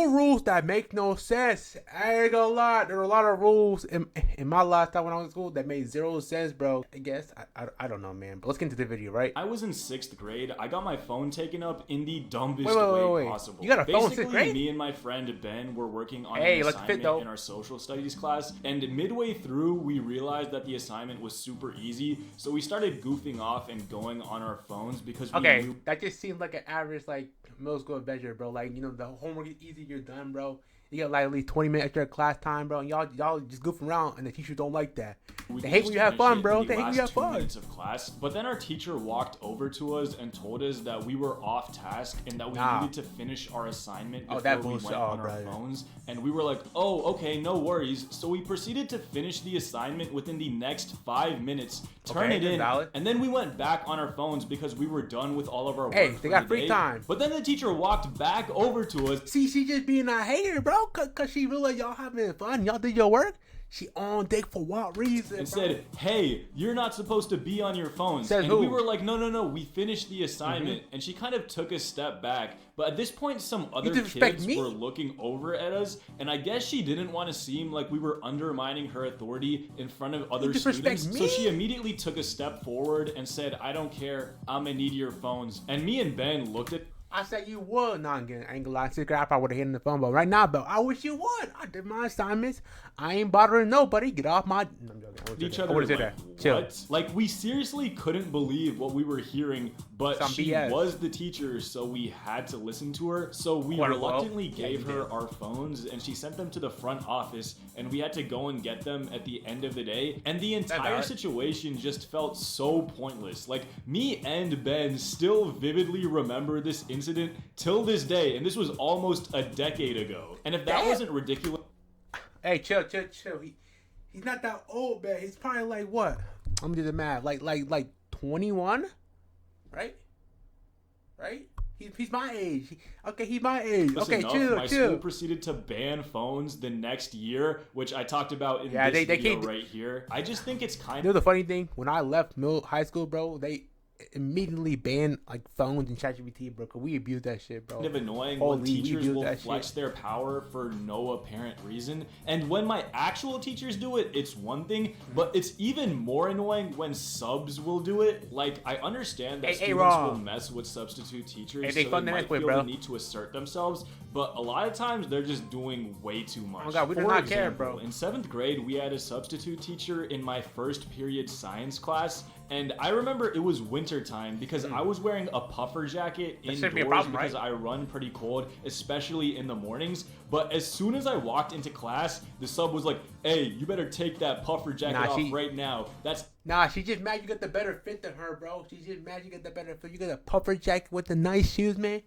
rules that make no sense. I ain't gonna lie. There were a lot of rules in my lifetime when I was in school that made zero sense, bro. I guess I don't know, man. But let's get into the video, right? I was in 6th grade. I got my phone taken up in the dumbest Wait. way possible. You got a phone in 6th Basically, grade? me and my friend Ben were working on Hey, an let's fit, assignment though. in our social studies class, and midway through, we realized that the assignment was super easy, so we started goofing off and going on our phones because we Okay, knew. that just seems like an average like middle school adventure, bro. Like, you know, the homework is easy, you're done, bro. You got like at least 20 minutes extra class time, bro. And y'all just goof around, and the teachers don't like that. They hate when you have fun, bro. They hate when you have fun. Minutes of class, but then our teacher walked over to us and told us that we were off task and that we needed to finish our assignment before we went on our phones. And we were like, "Oh, okay, no worries." So we proceeded to finish the assignment within the next 5 minutes, turn it in, and then we went back on our phones because we were done with all of our work. Hey, they got free time. But then the teacher walked back over to us. See, she just being a hater, bro. Cause she realized y'all having fun. Y'all did your work. She on dick for what reason? And bro? said, "Hey, you're not supposed to be on your phones." Said and who? we were like, "No, we finished the assignment." And she kind of took a step back. But at this point, some other kids were looking over at us, and I guess she didn't want to seem like we were undermining her authority in front of other students. So she immediately took a step forward and said, "I don't care. I'm gonna need your phones." And me and Ben looked at. I said you would. No, I ain't gonna lie. I probably would have hit in the phone, but right now, bro, I wish you would. I did my assignments. I ain't bothering nobody. Get off my. No, I'm joking. Each other like, what? Like, we seriously couldn't believe what we were hearing, but she was the teacher, so we had to listen to her. So we reluctantly gave her our phones, and she sent them to the front office, and we had to go and get them at the end of the day. And the entire situation just felt so pointless. Like, me and Ben still vividly remember this incident till this day, and this was almost a decade ago. And if that wasn't ridiculous. Hey, chill. He's not that old, man. He's probably like what? I'm gonna do the math. Like 21, right? He's my age. He's my age. Okay, chill. My school proceeded to ban phones the next year, which I talked about in this video right here. I just think it's kind of. You know the funny thing? When I left high school, bro, they immediately banned like phones and ChatGPT, bro, because we abuse that shit, bro. Kind of annoying when teachers will flex their power for no apparent reason, and when my actual teachers do it, it's one thing, but it's even more annoying when subs will do it. Like, I understand that students will mess with substitute teachers, so they might feel the need to assert themselves, but a lot of times they're just doing way too much. Oh god, we do not care, bro. In 7th grade, we had a substitute teacher in my first period science class, and I remember it was winter time because I was wearing a puffer jacket indoors because I run pretty cold, especially in the mornings. But as soon as I walked into class, the sub was like, "Hey, you better take that puffer jacket off right now." She's just mad you got the better fit than her, bro. She's just mad you got the better fit. You got a puffer jacket with the nice shoes, man.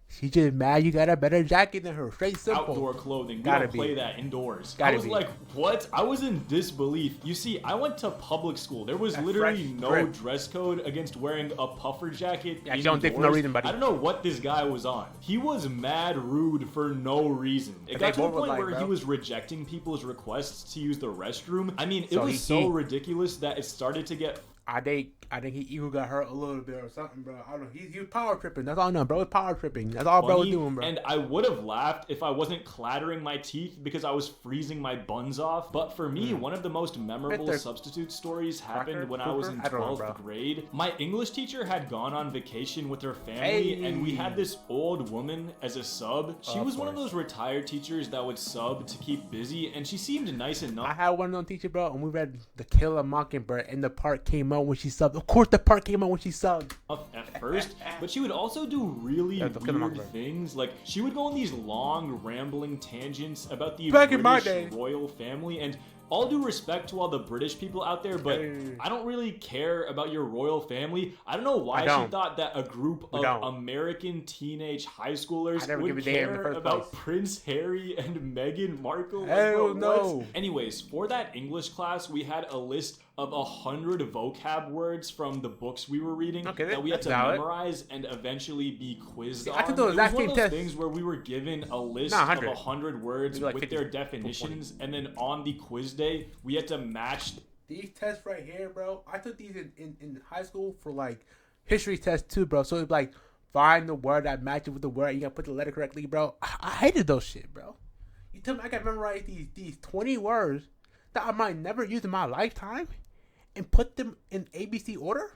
She's just mad you got a better jacket than her. Straight simple. Outdoor clothing. We don't play that indoors. I was like, what? I was in disbelief. You see, I went to public school. There was literally no dress code against wearing a puffer jacket indoors. You don't think for no reason, buddy. I don't know what this guy was on. He was mad rude for no reason. It got to the point where he was rejecting people's requests to use the restroom. I mean, it was so ridiculous that it started to get... I think he even got hurt a little bit or something, bro. I don't know. He was power tripping. That's all I know, bro. It's power tripping. That's all bro was doing, bro. And I would have laughed if I wasn't clattering my teeth because I was freezing my buns off. But for me, one of the most memorable substitute stories happened when I was in 12th grade. My English teacher had gone on vacation with her family, and we had this old woman as a sub. She was one of those retired teachers that would sub to keep busy, and she seemed nice enough. I had one of those teachers, bro, and we read The Kill a Mockingbird, and the part came out when she subbed. Of course the part came out when she subbed. At first, but she would also do really weird things. Like, she would go on these long, rambling tangents about the British royal family, and all due respect to all the British people out there, but I don't really care about your royal family. I don't know why she thought that a group of American teenage high schoolers would care about Prince Harry and Meghan Markle. Hell no. Anyways, for that English class, we had a list of 100 vocab words from the books we were reading that we had to memorize and eventually be quizzed on. It was one of those things where we were given a list of 100 words with their definitions, and then on the quiz day, we had to match. These tests right here, bro, I took these in high school for like history tests too, bro. So it's like find the word that matches with the word. You gotta put the letter correctly, bro. I hated those shit, bro. You tell me I gotta memorize these 20 words that I might never use in my lifetime and put them in ABC order?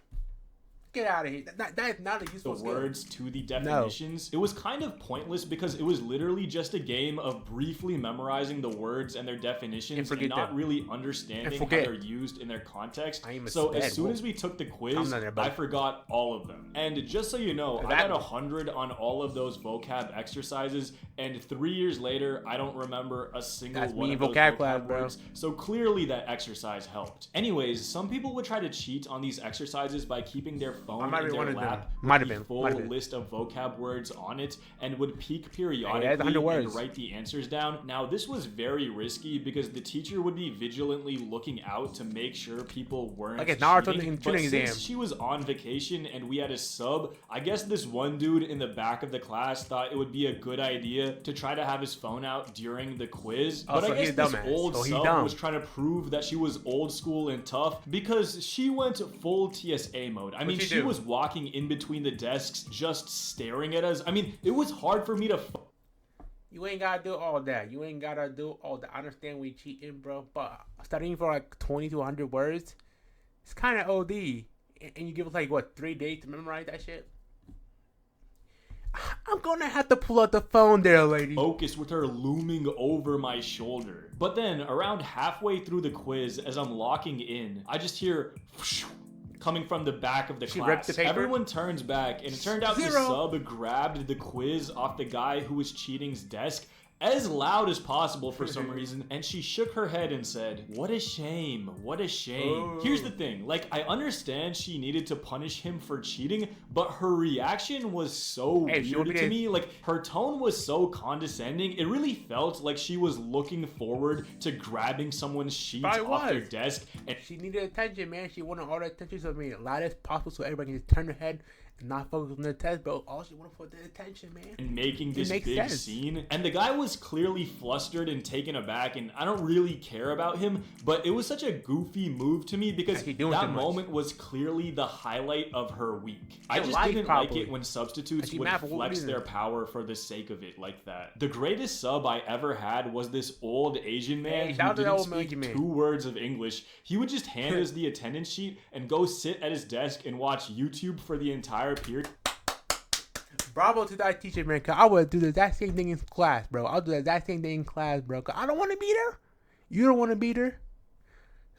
Get out of here. That is not a useful skill. Words to the definitions. No. It was kind of pointless because it was literally just a game of briefly memorizing the words and their definitions and not really understanding how they're used in their context. So as soon as we took the quiz, I forgot all of them. And just so you know, I got 100 on all of those vocab exercises, and 3 years later, I don't remember a single one of those vocab words. So clearly that exercise helped. Anyways, some people would try to cheat on these exercises by keeping their phone in their lap with a full list of vocab words on it and would peek periodically and write the answers down. Now, this was very risky because the teacher would be vigilantly looking out to make sure people weren't cheating. But since she was on vacation and we had a sub, I guess this one dude in the back of the class thought it would be a good idea to try to have his phone out during the quiz. But I guess this old sub was trying to prove that she was old school and tough because she went full TSA mode. I mean, she was walking in between the desks just staring at us. I mean, it was hard for me to... You ain't gotta do all that. You ain't gotta do all that. I understand we cheating, bro. But studying for like 20 to 100 words, it's kind of OD. And you give us like, what, 3 days to memorize that shit? I'm gonna have to pull out the phone there, lady. Focus with her looming over my shoulder. But then, around halfway through the quiz, as I'm locking in, I just hear... coming from the back of the class. Everyone turns back, and it turned out the sub grabbed the quiz off the guy who was cheating's desk as loud as possible for some reason, and she shook her head and said, "What a shame, what a shame." Here's the thing, like, I understand she needed to punish him for cheating, but her reaction was so weird to me. Like, her tone was so condescending. It really felt like she was looking forward to grabbing someone's sheets off their desk. And she needed attention, man. She wanted all the attention, so I mean, loud as possible, so everybody can just turn their head and not focus on the test, bro. All she wanted for the attention, man. And making this big scene. And the guy was clearly flustered and taken aback, and I don't really care about him, but it was such a goofy move to me because that moment was clearly the highlight of her week. I just didn't like it when substitutes would flex their power for the sake of it like that. The greatest sub I ever had was this old Asian man who didn't speak 2 words of English. He would just hand us the attendance sheet and go sit at his desk and watch YouTube for the entire period. Bravo to that teacher, man, because I would do the exact same thing in class, bro. I'll do the exact same thing in class, bro, because I don't want to be there. You don't want to be there.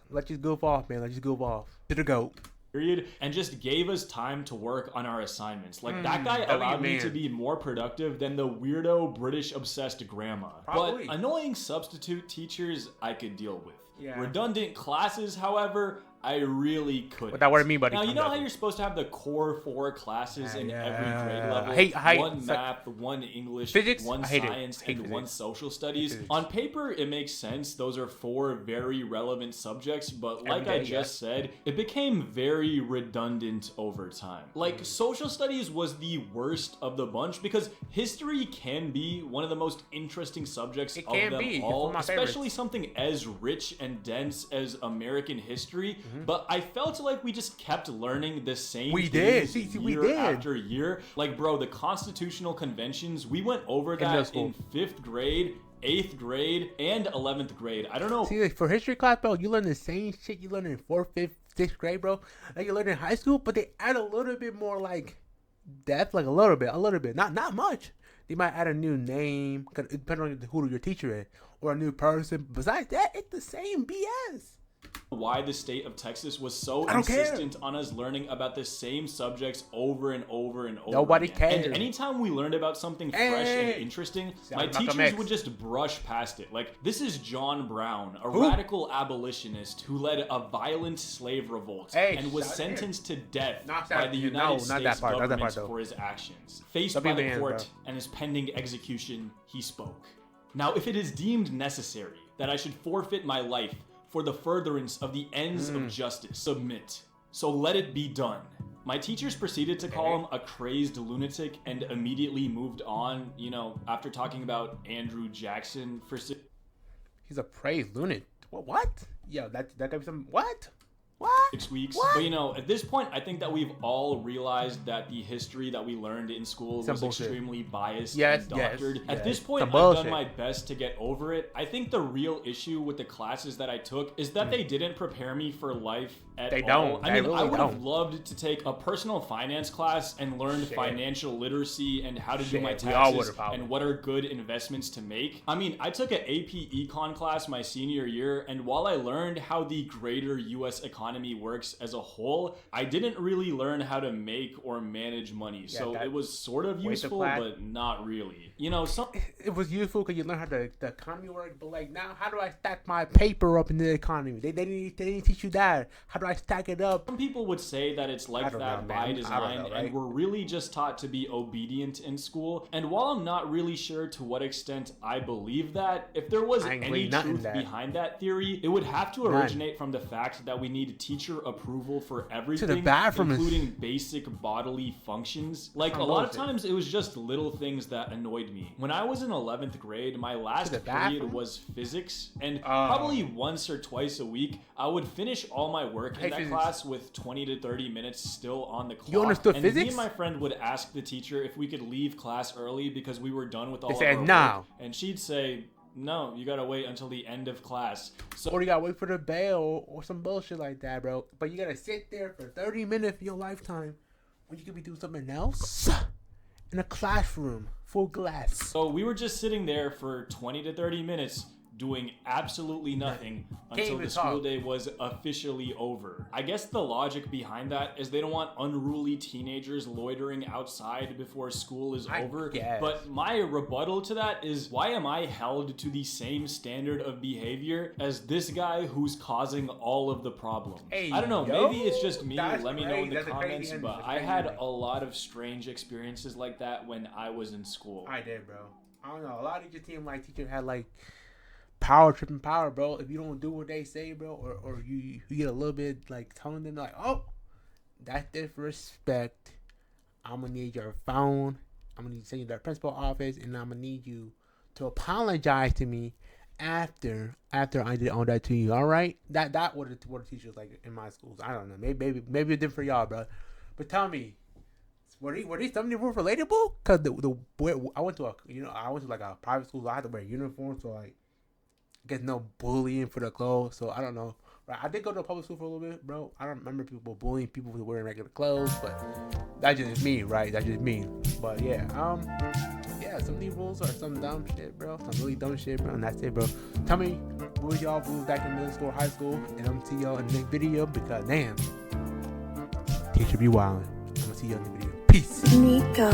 Let's just goof off, man. Let's just goof off. To the goat. Period, and just gave us time to work on our assignments. Like, that guy allowed me to be more productive than the weirdo British-obsessed grandma. Probably. But annoying substitute teachers, I could deal with. Yeah. Redundant classes, however, I really couldn't. What that word mean, buddy? Now, you know how you're supposed to have the core 4 classes in every grade level? One math, one English, physics, one science, and one social studies. On paper, it makes sense. Those are 4 very relevant subjects, but like I just said, it became very redundant over time. Like, social studies was the worst of the bunch because history can be one of the most interesting subjects of them all, especially something as rich and dense as American history. But I felt like we just kept learning the same things year after year. Like, bro, the Constitutional Conventions, we went over that in 5th grade, 8th grade, and 11th grade. I don't know. See, like, for history class, bro, you learn the same shit you learn in 4th, 5th, 6th grade, bro. Like you learn in high school, but they add a little bit more, like, depth, like a little bit. Not much. They might add a new name, depending on who your teacher is, or a new person. Besides that, it's the same BS. Why the state of Texas was so insistent on us learning about the same subjects over and over and over. Nobody cares. And anytime we learned about something fresh and interesting, my teachers would just brush past it. Like, this is John Brown, a radical abolitionist who led a violent slave revolt and was sentenced to death by the United States government for his actions. Faced by the court and his pending execution, he spoke. Now, if it is deemed necessary that I should forfeit my life for the furtherance of the ends of justice, submit. So let it be done. My teachers proceeded to call him a crazy lunatic and immediately moved on, you know, after talking about Andrew Jackson for... He's a praised lunatic. What? Yo, that could be some... What? What? 6 weeks. What? But you know, at this point, I think that we've all realized that the history that we learned in school was extremely biased and doctored. At this point, I've done my best to get over it. I think the real issue with the classes that I took is that they didn't prepare me for life at all. I mean, I would have loved to take a personal finance class and learn financial literacy and how to do my taxes and what are good investments to make. I mean, I took an AP Econ class my senior year, and while I learned how the greater US economy works as a whole, I didn't really learn how to make or manage money. So it was sort of useful, but not really. You know, it was useful because you learn how the economy works, but like now, how do I stack my paper up in the economy? They didn't teach you that. How do I stack it up? Some people would say that it's like that by design, and we're really just taught to be obedient in school. And while I'm not really sure to what extent I believe that, if there was any truth behind that theory, it would have to originate from the fact that we need teacher approval for everything, including basic bodily functions. Like a lot of times it was just little things that annoyed me. When I was in 11th grade, my last period was physics, and probably once or twice a week I would finish all my work in that class with 20 to 30 minutes still on the clock. You understood and physics? Me and my friend would ask the teacher if we could leave class early because we were done with all of our work, and she'd say, no, you gotta wait until the end of class. Or you gotta wait for the bell or some bullshit like that, bro. But you gotta sit there for 30 minutes of your lifetime when you could be doing something else in a classroom full glass. So we were just sitting there for 20 to 30 minutes doing absolutely nothing until the school day was officially over. I guess the logic behind that is they don't want unruly teenagers loitering outside before school is over. But my rebuttal to that is, why am I held to the same standard of behavior as this guy who's causing all of the problems? I don't know, maybe it's just me. Let me know in the comments, but I had a lot of strange experiences like that when I was in school. I did, bro. I don't know, a lot of your team teachers had tripping power, bro. If you don't do what they say, bro, or you get a little bit telling them oh, that's disrespect. I'm gonna need your phone. I'm gonna need to send you to the principal office, and I'm gonna need you to apologize to me after I did all that to you. All right? That what the teachers like in my schools. I don't know. Maybe it's different for y'all, bro. But tell me, were these some of the rules relatable? Cause I went to a private school. So I had to wear a uniform, so get no bullying for the clothes, so I don't know. Right, I did go to a public school for a little bit, bro. I don't remember people bullying people for wearing regular clothes, but that's just me, right? That's just me. But yeah, some of these rules are some dumb shit, bro. Some really dumb shit, bro. And that's it, bro. Tell me, what was y'all rules back in middle school or high school? And I'm gonna see y'all in the next video because damn, teacher be wildin'. I'm gonna see y'all in the video. Peace. Nico.